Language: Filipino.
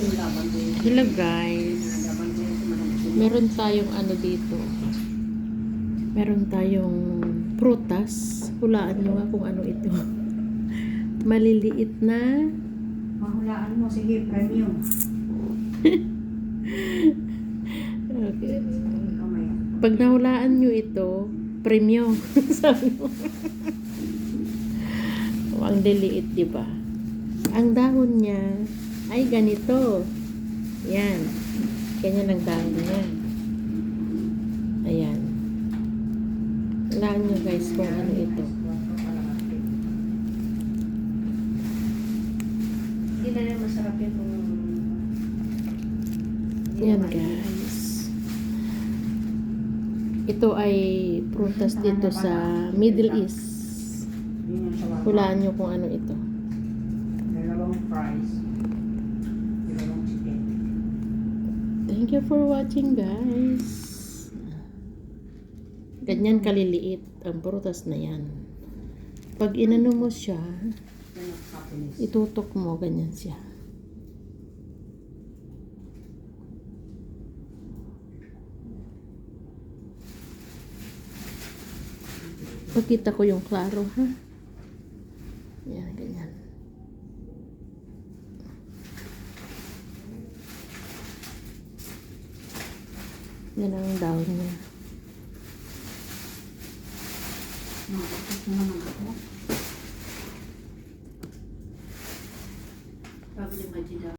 Hello guys. Meron tayong ano dito. Meron tayong prutas. Hulaan nyo nga kung ano ito. Maliliit na. Mahulaan mo, sige, premium. Okay. Pag nahulaan nyo ito, premium. Sabi mo. Ang liliit, di ba? Ang dahon niya ay ganito. Yan. Ganyan ang dahon niya. Ayan. Hulaan nyo guys kung ano ito. Hindi na rin masarap yun kung... Yan guys. Ito ay prutas dito sa Middle East. Hulaan nyo kung ano ito. Dalawang fries. Dalawang chicken. Thank you for watching guys. Ganyan kaliliit ang prutas na yan. Pag inano mo siya, itutok mo, ganyan siya. Pagkita ko yung klaro, ha? Yan, ganyan. Yan ang dahon niya. Nakapos naman ako. Sabi ni Majida.